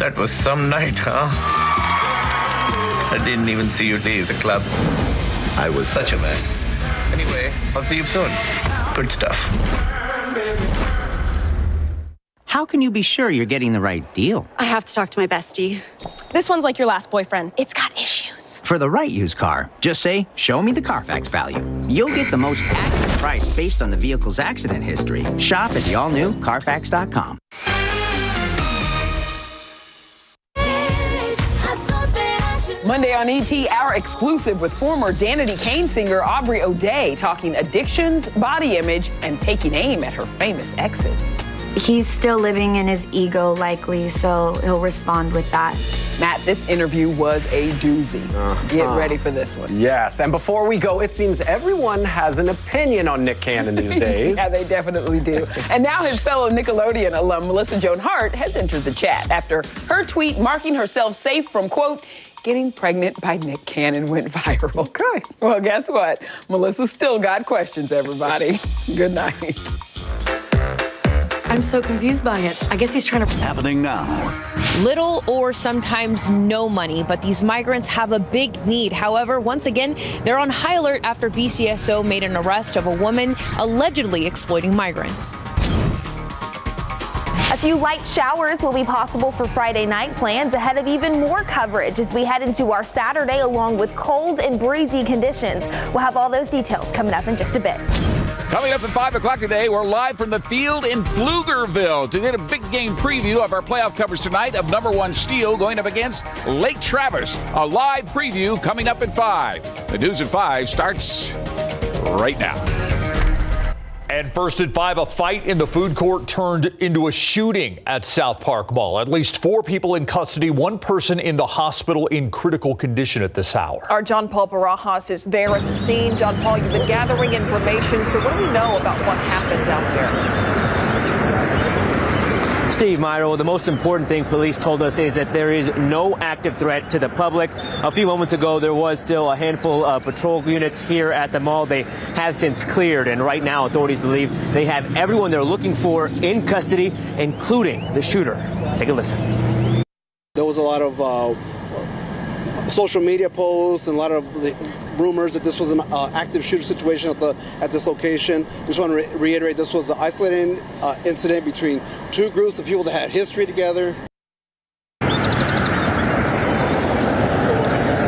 That was some night, huh? I didn't even see you leave the club. I was such a mess. Anyway, I'll see you soon. Good stuff. How can you be sure you're getting the right deal? I have to talk to my bestie. This one's like your last boyfriend. It's got issues. For the right used car, just say, show me the Carfax value. You'll get the most accurate price based on the vehicle's accident history. Shop at the all-new Carfax.com. Monday on ET, our exclusive with former Danity Kane singer Aubrey O'Day talking addictions, body image, and taking aim at her famous exes. He's still living in his ego, likely, so he'll respond with that. Matt, this interview was a doozy. Get ready for this one. Yes, and before we go, it seems everyone has an opinion on Nick Cannon these days. Yeah, they definitely do. And now his fellow Nickelodeon alum, Melissa Joan Hart, has entered the chat after her tweet marking herself safe from, quote, getting pregnant by Nick Cannon went viral. Okay. Well, guess what? Melissa still got questions, everybody. Good night. I'm so confused by it. I guess he's trying to... Happening now. Little or sometimes no money, but these migrants have a big need. However, once again, they're on high alert after BCSO made an arrest of a woman allegedly exploiting migrants. A few light showers will be possible for Friday night plans ahead of even more coverage as we head into our Saturday along with cold and breezy conditions. We'll have all those details coming up in just a bit. Coming up at 5 o'clock today, we're live from the field in Pflugerville to get a big game preview of our playoff coverage tonight of number 1 Steel going up against Lake Travis. A live preview coming up at 5. The News at 5 starts right now. And first at 5, a fight in the food court turned into a shooting at South Park Mall. At least 4 people in custody, 1 person in the hospital in critical condition at this hour. Our John Paul Barajas is there at the scene. John Paul, you've been gathering information. So what do we know about what happened down there? Steve, Myro, the most important thing police told us is that there is no active threat to the public. A few moments ago, there was still a handful of patrol units here at the mall. They have since cleared, and right now authorities believe they have everyone they're looking for in custody, including the shooter. Take a listen. There was a lot of social media posts and a lot of rumors that this was an active shooter situation at this location. We just want to reiterate this was an isolated incident between 2 groups of people that had history together.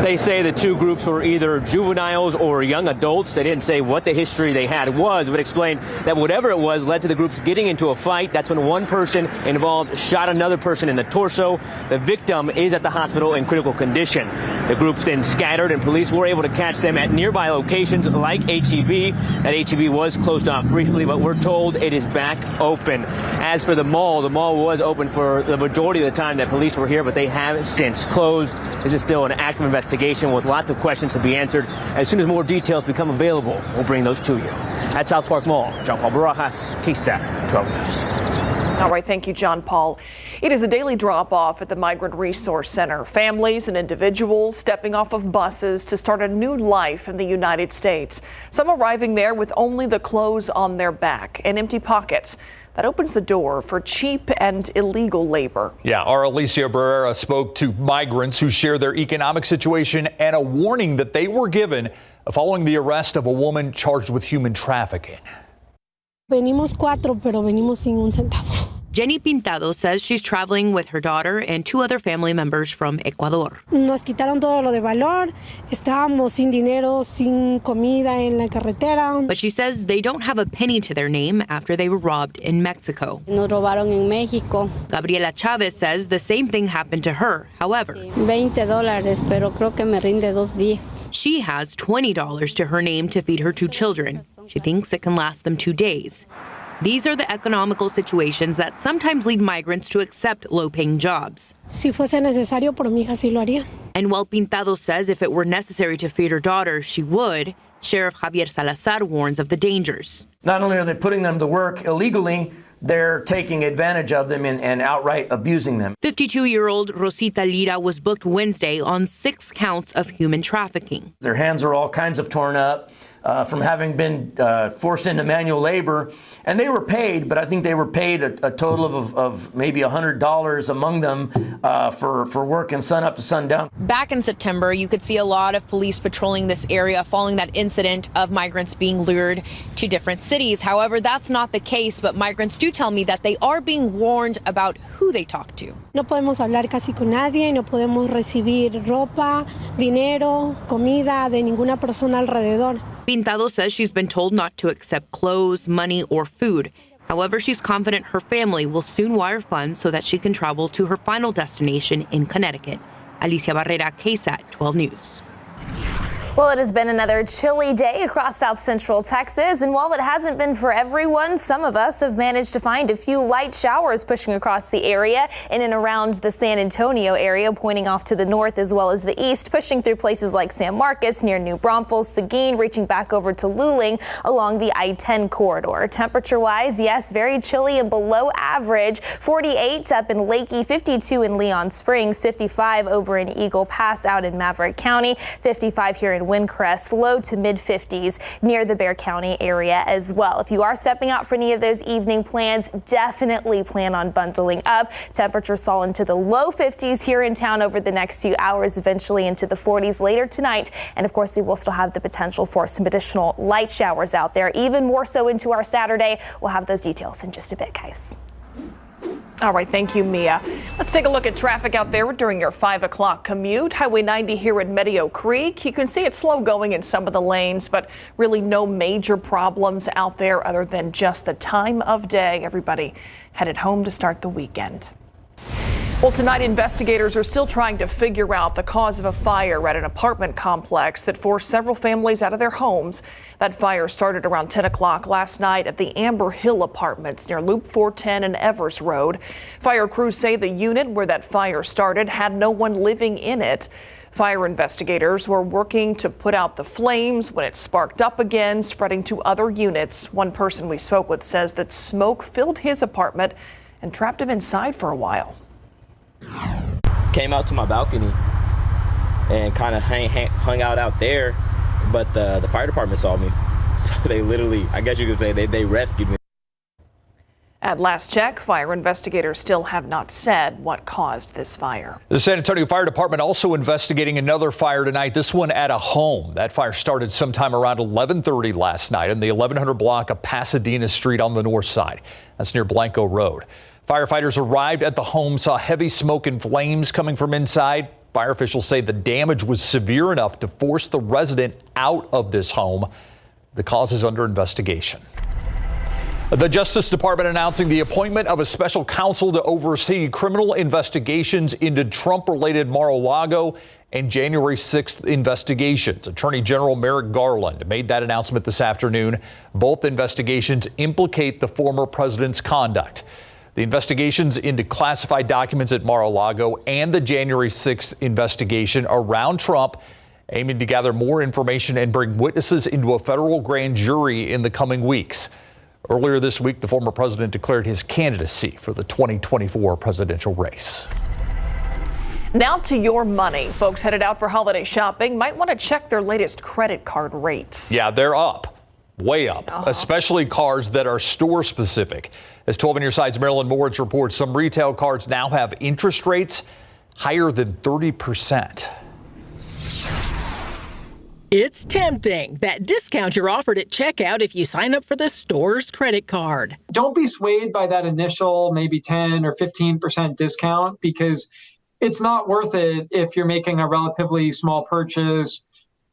They say the 2 groups were either juveniles or young adults. They didn't say what the history they had was, but explained that whatever it was led to the groups getting into a fight. That's when one person involved shot another person in the torso. The victim is at the hospital in critical condition. The groups then scattered, and police were able to catch them at nearby locations like H-E-B. That H-E-B was closed off briefly, but we're told it is back open. As for the mall was open for the majority of the time that police were here, but they have since closed. This is still an active investigation with lots of questions to be answered. As soon as more details become available, we'll bring those to you. At South Park Mall, John Paul Barajas, KSAT 12 News. All right, thank you, John Paul. It is a daily drop-off at the Migrant Resource Center. Families and individuals stepping off of buses to start a new life in the United States. Some arriving there with only the clothes on their back and empty pockets. That opens the door for cheap and illegal labor. Yeah, our Alicia Barrera spoke to migrants who share their economic situation and a warning that they were given following the arrest of a woman charged with human trafficking. Venimos 4, pero venimos sin un centavo. Jenny Pintado says she's traveling with her daughter and 2 other family members from Ecuador. Nos quitaron todo lo de valor. Estábamos sin dinero, sin comida en la carretera. But she says they don't have a penny to their name after they were robbed in Mexico. Nos robaron en México. Gabriela Chavez says the same thing happened to her. However, $20, pero creo que me rinde 2 días. She has $20 to her name to feed her 2 children. She thinks it can last them 2 days. These are the economical situations that sometimes lead migrants to accept low-paying jobs. Si fuese necesario, por mi hija sí lo haría. And while Pintado says if it were necessary to feed her daughter, she would, Sheriff Javier Salazar warns of the dangers. Not only are they putting them to work illegally, they're taking advantage of them and outright abusing them. 52-year-old Rosita Lira was booked Wednesday on 6 counts of human trafficking. Their hands are all kinds of torn up. from having been forced into manual labor. And they were paid, but I think they were paid a total of maybe $100 among them for working sun up to sundown. Back in September, you could see a lot of police patrolling this area following that incident of migrants being lured to different cities. However, that's not the case, but migrants do tell me that they are being warned about who they talk to. No podemos hablar casi con nadie, no podemos recibir ropa, dinero, comida de ninguna persona alrededor. Pintado says she's been told not to accept clothes, money, or food. However, she's confident her family will soon wire funds so that she can travel to her final destination in Connecticut. Alicia Barrera, KSAT 12 News. Well, it has been another chilly day across South Central Texas, and while it hasn't been for everyone, some of us have managed to find a few light showers pushing across the area in and around the San Antonio area, pointing off to the north as well as the east, pushing through places like San Marcos, near New Braunfels, Seguin, reaching back over to Luling along the I-10 corridor. Temperature-wise, yes, very chilly and below average. 48 up in Lakey, 52 in Leon Springs, 55 over in Eagle Pass out in Maverick County, 55 here in Windcrest, low to mid 50s near the Bexar County area as well. If you are stepping out for any of those evening plans, definitely plan on bundling up. Temperatures fall into the low 50s here in town over the next few hours, eventually into the 40s later tonight. And of course, we will still have the potential for some additional light showers out there, even more so into our Saturday. We'll have those details in just a bit, guys. All right, thank you, Mia. Let's take a look at traffic out there during your 5 o'clock commute. Highway 90 here at Meadow Creek. You can see it's slow going in some of the lanes, but really no major problems out there other than just the time of day. Everybody headed home to start the weekend. Well, tonight investigators are still trying to figure out the cause of a fire at an apartment complex that forced several families out of their homes. That fire started around 10 o'clock last night at the Amber Hill Apartments near Loop 410 and Evers Road. Fire crews say the unit where that fire started had no one living in it. Fire investigators were working to put out the flames when it sparked up again, spreading to other units. One person we spoke with says that smoke filled his apartment and trapped him inside for a while. Came out to my balcony and kind of hung out there, but the fire department saw me. So they literally, I guess you could say, they rescued me. At last check, fire investigators still have not said what caused this fire. The San Antonio Fire Department also investigating another fire tonight, this one at a home. That fire started sometime around 11:30 last night in the 1100 block of Pasadena Street on the north side. That's near Blanco Road. Firefighters arrived at the home, saw heavy smoke and flames coming from inside. Fire officials say the damage was severe enough to force the resident out of this home. The cause is under investigation. The Justice Department announcing the appointment of a special counsel to oversee criminal investigations into Trump-related Mar-a-Lago and January 6th investigations. Attorney General Merrick Garland made that announcement this afternoon. Both investigations implicate the former president's conduct. The investigations into classified documents at Mar-a-Lago and the January 6th investigation around Trump, aiming to gather more information and bring witnesses into a federal grand jury in the coming weeks. Earlier this week, the former president declared his candidacy for the 2024 presidential race. Now to your money. Folks headed out for holiday shopping might want to check their latest credit card rates. Yeah, they're up. Way up, especially cards that are store specific. As 12 on your side's Marilyn Moritz reports, some retail cards now have interest rates higher than 30%. It's tempting. That discount you're offered at checkout if you sign up for the store's credit card. Don't be swayed by that initial maybe 10 or 15% discount, because it's not worth it if you're making a relatively small purchase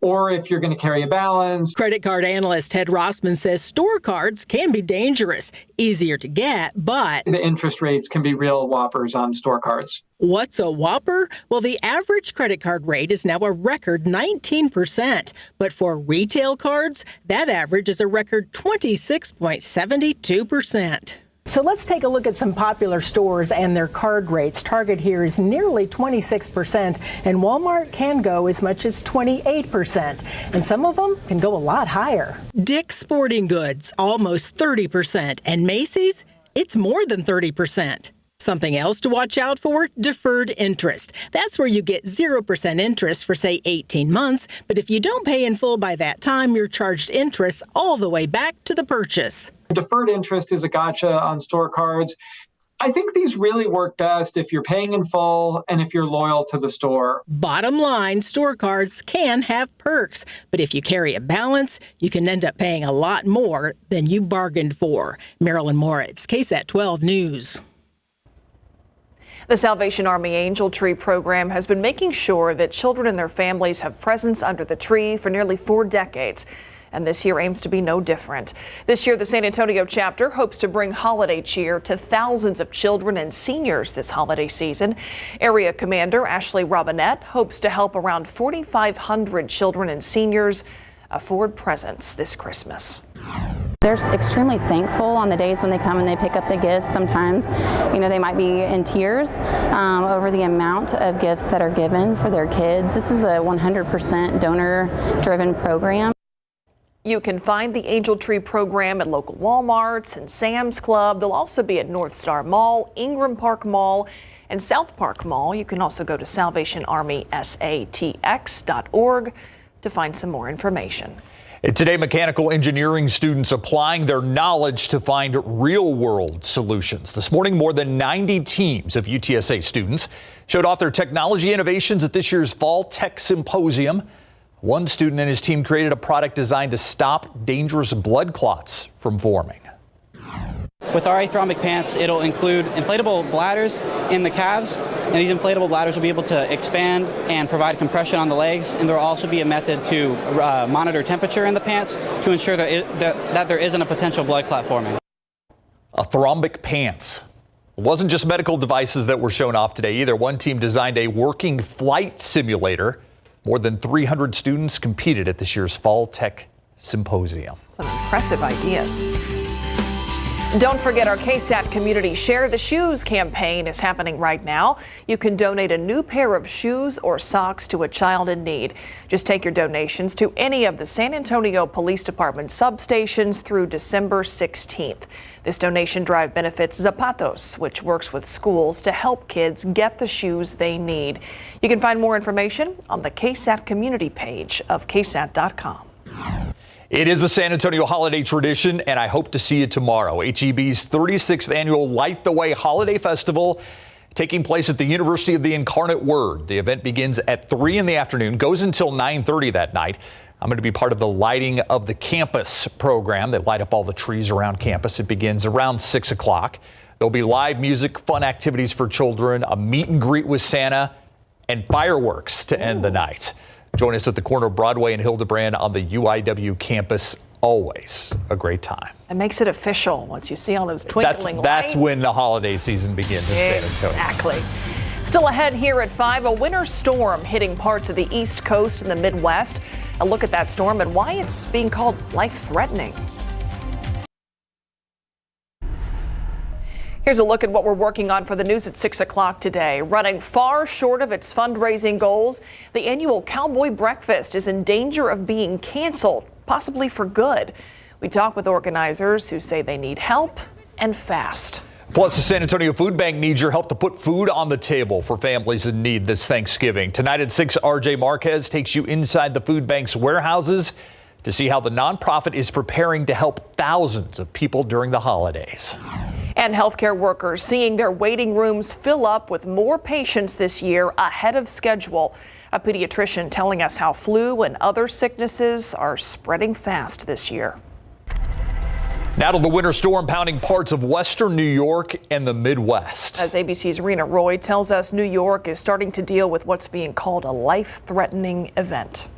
or if you're going to carry a balance. Credit card analyst Ted Rossman says store cards can be dangerous, easier to get, but the interest rates can be real whoppers on store cards. What's a whopper? Well, the average credit card rate is now a record 19%. But for retail cards, that average is a record 26.72%. So let's take a look at some popular stores and their card rates. Target here is nearly 26%, and Walmart can go as much as 28%. And some of them can go a lot higher. Dick's Sporting Goods, almost 30%. And Macy's, it's more than 30%. Something else to watch out for, deferred interest. That's where you get 0% interest for, say, 18 months. But if you don't pay in full by that time, you're charged interest all the way back to the purchase. Deferred interest is a gotcha on store cards. I think these really work best if you're paying in full and if you're loyal to the store. Bottom line, store cards can have perks, but if you carry a balance, you can end up paying a lot more than you bargained for. Marilyn Moritz, KSAT 12 News. The Salvation Army Angel Tree program has been making sure that children and their families have presents under the tree for nearly 4 decades. And this year aims to be no different. This year, the San Antonio chapter hopes to bring holiday cheer to thousands of children and seniors this holiday season. Area Commander Ashley Robinette hopes to help around 4,500 children and seniors afford presents this Christmas. They're extremely thankful on the days when they come and they pick up the gifts. Sometimes, they might be in tears over the amount of gifts that are given for their kids. This is a 100% donor-driven program. You can find the Angel Tree program at local Walmarts and Sam's Club. They'll also be at North Star Mall, Ingram Park Mall, and South Park Mall. You can also go to SalvationArmySATX.org to find some more information. Today, mechanical engineering students applying their knowledge to find real-world solutions. This morning, more than 90 teams of UTSA students showed off their technology innovations at this year's Fall Tech Symposium. One student and his team created a product designed to stop dangerous blood clots from forming. With our athrombic pants, it'll include inflatable bladders in the calves, and these inflatable bladders will be able to expand and provide compression on the legs, and there will also be a method to monitor temperature in the pants to ensure that there isn't a potential blood clot forming. Athrombic pants. It wasn't just medical devices that were shown off today either. One team designed a working flight simulator. More than 300 students competed at this year's Fall Tech Symposium. Some impressive ideas. Don't forget our KSAT Community Share the Shoes campaign is happening right now. You can donate a new pair of shoes or socks to a child in need. Just take your donations to any of the San Antonio Police Department substations through December 16th. This donation drive benefits Zapatos, which works with schools to help kids get the shoes they need. You can find more information on the KSAT community page of KSAT.com. It is a San Antonio holiday tradition, and I hope to see you tomorrow. HEB's 36th annual Light the Way Holiday Festival taking place at the University of the Incarnate Word. The event begins at 3 in the afternoon, goes until 9:30 that night. I'm going to be part of the Lighting of the Campus program. They light up all the trees around campus. It begins around 6 o'clock. There'll be live music, fun activities for children, a meet and greet with Santa, and fireworks to end the night. Join us at the corner of Broadway and Hildebrand on the UIW campus. Always a great time. It makes it official once you see all those twinkling lights. That's when the holiday season begins in San Antonio. Exactly. Still ahead here at 5, a winter storm hitting parts of the East Coast and the Midwest. A look at that storm and why it's being called life-threatening. Here's a look at what we're working on for the news at 6 o'clock today. Running far short of its fundraising goals, the annual Cowboy Breakfast is in danger of being canceled, possibly for good. We talk with organizers who say they need help and fast. Plus, the San Antonio Food Bank needs your help to put food on the table for families in need this Thanksgiving. Tonight at 6, RJ Marquez takes you inside the food bank's warehouses to see how the nonprofit is preparing to help thousands of people during the holidays. And healthcare workers seeing their waiting rooms fill up with more patients this year ahead of schedule. A pediatrician telling us how flu and other sicknesses are spreading fast this year. Now to the winter storm pounding parts of western New York and the Midwest. As ABC's Rena Roy tells us, New York is starting to deal with what's being called a life-threatening event.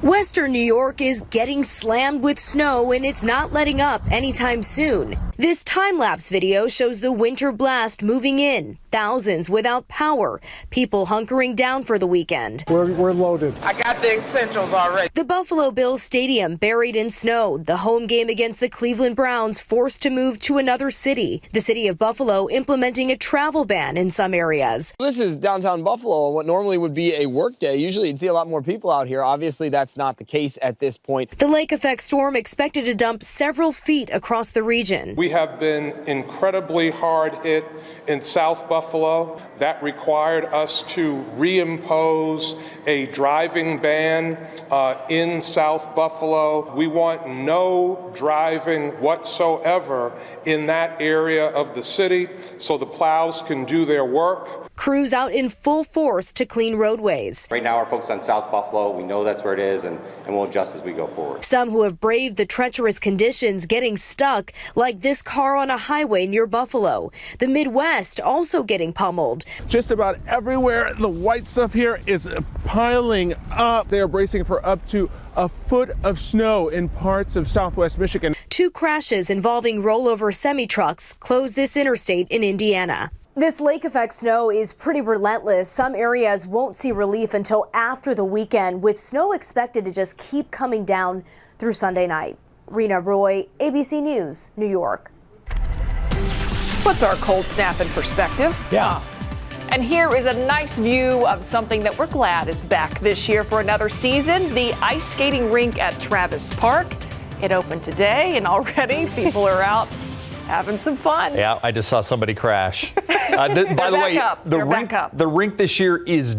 Western New York is getting slammed with snow and it's not letting up anytime soon. This time-lapse video shows the winter blast moving in. thousands without power, people hunkering down for the weekend. We're loaded. I got the essentials already. The Buffalo Bills Stadium buried in snow. The home game against the Cleveland Browns forced to move to another city. The city of Buffalo implementing a travel ban in some areas. This is downtown Buffalo, what normally would be a work day. Usually you'd see a lot more people out here. Obviously, that's not the case at this point. The lake effect storm expected to dump several feet across the region. We have been incredibly hard hit in South Buffalo. That required us to reimpose a driving ban in South Buffalo. We want no driving whatsoever in that area of the city so the plows can do their work. Crews out in full force to clean roadways. Right now, we're focused on South Buffalo. We know that's where it is, and we'll adjust as we go forward. Some who have braved the treacherous conditions getting stuck, like this car on a highway near Buffalo. The Midwest also getting pummeled. Just about everywhere, the white stuff here is piling up. They are bracing for up to a foot of snow in parts of southwest Michigan. 2 crashes involving rollover semi-trucks close this interstate in Indiana. This lake effect snow is pretty relentless. Some areas won't see relief until after the weekend, with snow expected to just keep coming down through Sunday night. Rena Roy, ABC News, New York. Puts our cold snap in perspective. Yeah. And here is a nice view of something that we're glad is back this year for another season, the ice skating rink at Travis Park. It opened today, and already people are out having some fun. Yeah, I just saw somebody crash. By the way, the rink this year is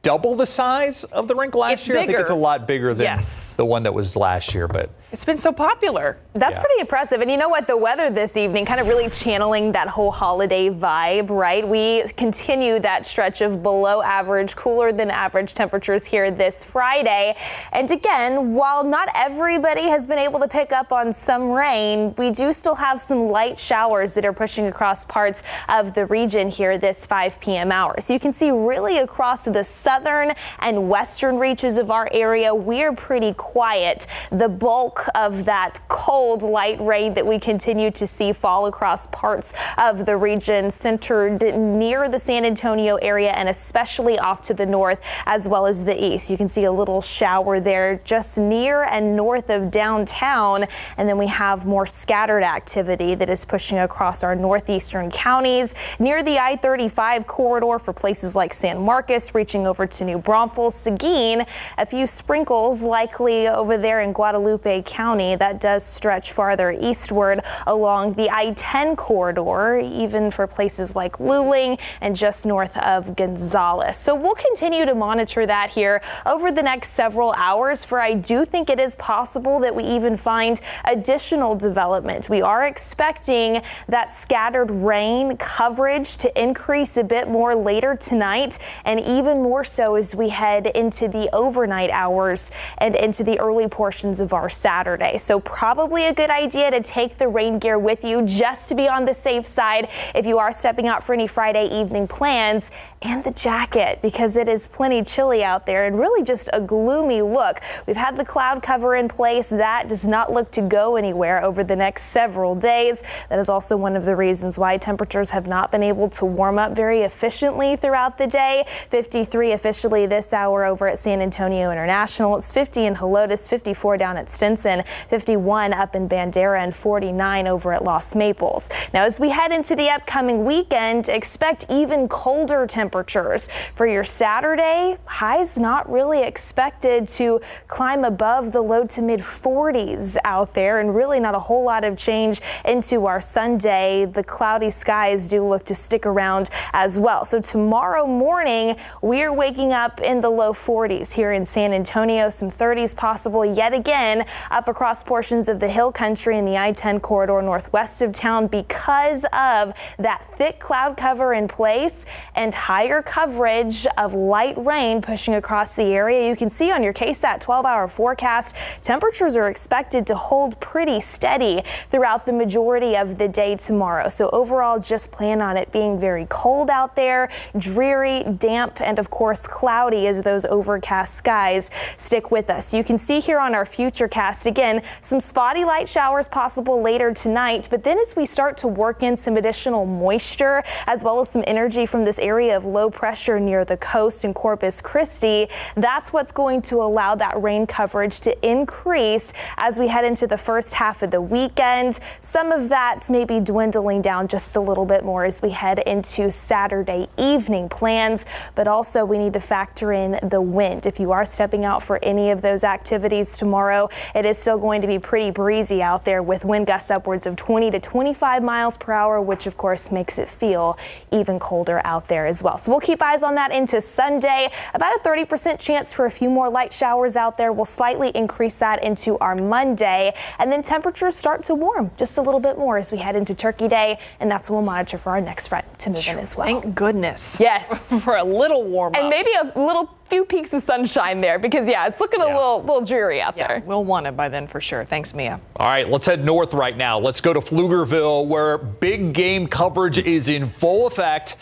double the size of the rink last year. Bigger. I think it's a lot bigger than Yes. the one that was last year, but it's been so popular. That's pretty impressive. And you know what? The weather this evening kind of really channeling that whole holiday vibe, right? We continue that stretch of below average, cooler than average temperatures here this Friday. And again, while not everybody has been able to pick up on some rain, we do still have some light showers that are pushing across parts of the region here this 5 p.m. hour. So you can see really across the southern and western reaches of our area, we're pretty quiet. The bulk of that cold light rain that we continue to see fall across parts of the region centered near the San Antonio area and especially off to the north as well as the east. You can see a little shower there just near and north of downtown, and then we have more scattered activity that is pushing across our northeastern counties near the I-35 corridor for places like San Marcos, reaching over to New Braunfels, Seguin. A few sprinkles likely over there in Guadalupe County. That does stretch farther eastward along the I-10 corridor, even for places like Luling and just north of Gonzales. So we'll continue to monitor that here over the next several hours, for I do think it is possible that we even find additional development. We are expecting that scattered rain coverage to increase a bit more later tonight, and even more so as we head into the overnight hours and into the early portions of our Saturday. So probably a good idea to take the rain gear with you just to be on the safe side if you are stepping out for any Friday evening plans, and the jacket, because it is plenty chilly out there and really just a gloomy look. We've had the cloud cover in place. That does not look to go anywhere over the next several days. That is also one of the reasons why temperatures have not been able to warm up very efficiently throughout the day. 53 officially this hour over at San Antonio International. It's 50 in Helotes, 54 down at Stinson, 51 up in Bandera, and 49 over at Los Maples. Now, as we head into the upcoming weekend, expect even colder temperatures. For your Saturday, highs not really expected to climb above the low to mid 40s out there, and really not a whole lot of change into our Sunday. The cloudy skies do look to stick around as well. So tomorrow morning, we're waking up in the low 40s here in San Antonio, some 30s possible yet again up across portions of the hill country in the I-10 corridor northwest of town because of that thick cloud cover in place and higher coverage of light rain pushing across the area. You can see on your KSAT 12-hour forecast, temperatures are expected to hold pretty steady throughout the majority of the day tomorrow. So overall, just plan on it being very cold out there, dreary, damp, and of course course, cloudy as those overcast skies stick with us. You can see here on our Futurecast, again, some spotty light showers possible later tonight. But then as we start to work in some additional moisture, as well as some energy from this area of low pressure near the coast in Corpus Christi, that's what's going to allow that rain coverage to increase as we head into the first half of the weekend. Some of that may be dwindling down just a little bit more as we head into Saturday evening plans, but also we need to factor in the wind. If you are stepping out for any of those activities tomorrow, it is still going to be pretty breezy out there with wind gusts upwards of 20 to 25 miles per hour, which of course makes it feel even colder out there as well. So we'll keep eyes on that into Sunday. About a 30% chance for a few more light showers out there. We'll slightly increase that into our Monday, and then temperatures start to warm just a little bit more as we head into Turkey Day, and that's what we'll monitor for our next front to move in as well. Thank goodness. Yes. For a little warm up. And maybe a little few peaks of sunshine there, because it's looking a little dreary out there. We'll want it by then for sure. Thanks, Mia. All right, let's head north right now. Let's go to Pflugerville, where big game coverage is in full effect.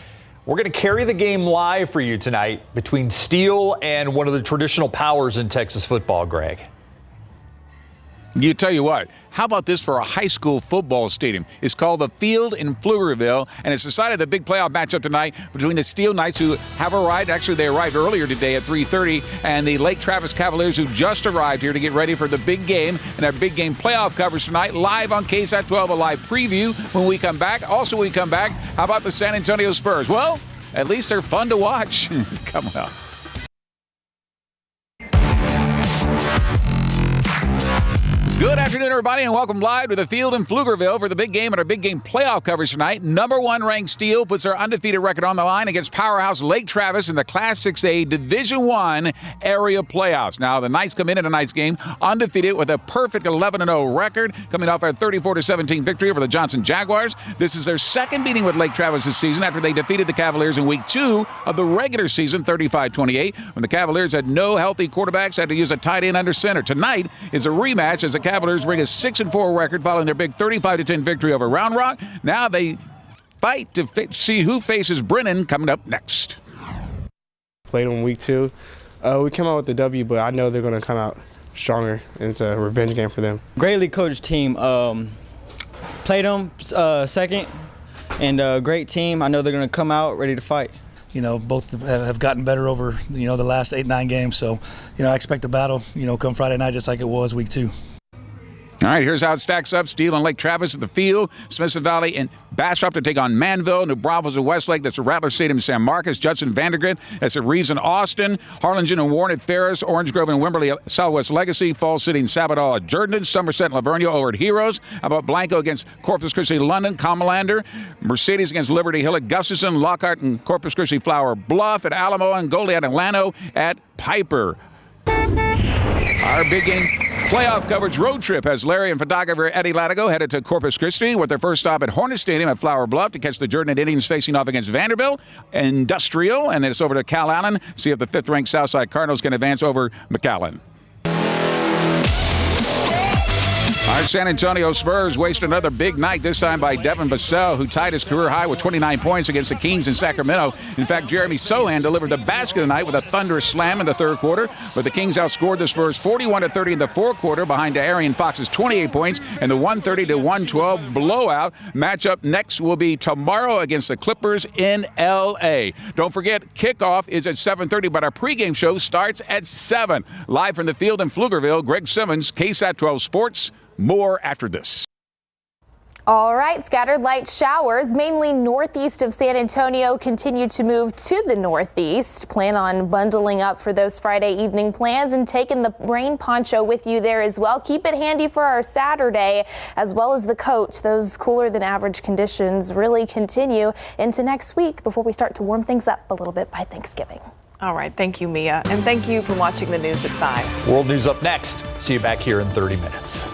We're going to carry the game live for you tonight between Steele and one of the traditional powers in Texas football, Greg. You tell you what, how about this for a high school football stadium? It's called the Field in Pflugerville, and it's decided the big playoff matchup tonight between the Steele Knights, who have arrived. Actually, they arrived earlier today at 3:30, and the Lake Travis Cavaliers, who just arrived here to get ready for the big game and our big game playoff coverage tonight, live on KSAT 12, a live preview when we come back. Also, when we come back, how about the San Antonio Spurs? Well, at least they're fun to watch. Come on. Good afternoon, everybody, and welcome live to the Field in Pflugerville for the big game and our big game playoff coverage tonight. Number 1 ranked Steele puts their undefeated record on the line against powerhouse Lake Travis in the Class 6A Division I area playoffs. Now, the Knights come in tonight's game undefeated with a perfect 11-0 record, coming off a 34-17 victory over the Johnson Jaguars. This is their second meeting with Lake Travis this season after they defeated the Cavaliers in Week 2 of the regular season, 35-28, when the Cavaliers had no healthy quarterbacks, had to use a tight end under center. Tonight is a rematch as the Cavaliers bring a 6-4 record following their big 35-10 victory over Round Rock. Now they fight to see who faces Brennan coming up next. Played them Week 2. We came out with the W, but I know they're going to come out stronger. It's a revenge game for them. Greatly coached team. Played them second, and great team. I know they're going to come out ready to fight. You know, both have gotten better over, the last 8-9 games. So, I expect a battle, come Friday night just like it was Week 2. All right, here's how it stacks up. Steele and Lake Travis at the Field. Smithson Valley and Bastrop to take on Manville. New Braunfels and Westlake. That's the Rattler Stadium in San Marcos. Judson Vandergrift. That's at Reeves and Austin. Harlingen and Warren at Ferris. Orange Grove and Wimberley at Southwest Legacy. Falls City and Sabadell at Jordan. Somerset and Lavernia over at Heroes. How about Blanco against Corpus Christi London, Comalander. Mercedes against Liberty Hill at Gustafson. Lockhart and Corpus Christi Flower Bluff at Alamo. And Goliad and Llano at Piper. Our big game playoff coverage road trip has Larry and photographer Eddie Latigo headed to Corpus Christi with their first stop at Hornet Stadium at Flower Bluff to catch the Jordan Indians facing off against Vanderbilt, Industrial, and then it's over to Cal Allen, see if the 5th-ranked Southside Cardinals can advance over McAllen. Our San Antonio Spurs waste another big night, this time by Devin Vassell, who tied his career high with 29 points against the Kings in Sacramento. In fact, Jeremy Sohan delivered the basket tonight with a thunderous slam in the third quarter, but the Kings outscored the Spurs 41-30 in the fourth quarter behind Arian Fox's 28 points and the 130-112 blowout. Matchup next will be tomorrow against the Clippers in L.A. Don't forget, kickoff is at 7:30, but our pregame show starts at 7. Live from the Field in Pflugerville, Greg Simmons, KSAT 12 Sports. More after this. All right, scattered light showers, mainly northeast of San Antonio, continue to move to the northeast. Plan on bundling up for those Friday evening plans and taking the rain poncho with you there as well. Keep it handy for our Saturday, as well as the coat. Those cooler than average conditions really continue into next week before we start to warm things up a little bit by Thanksgiving. All right, thank you, Mia, and thank you for watching the news at 5. World News up next. See you back here in 30 minutes.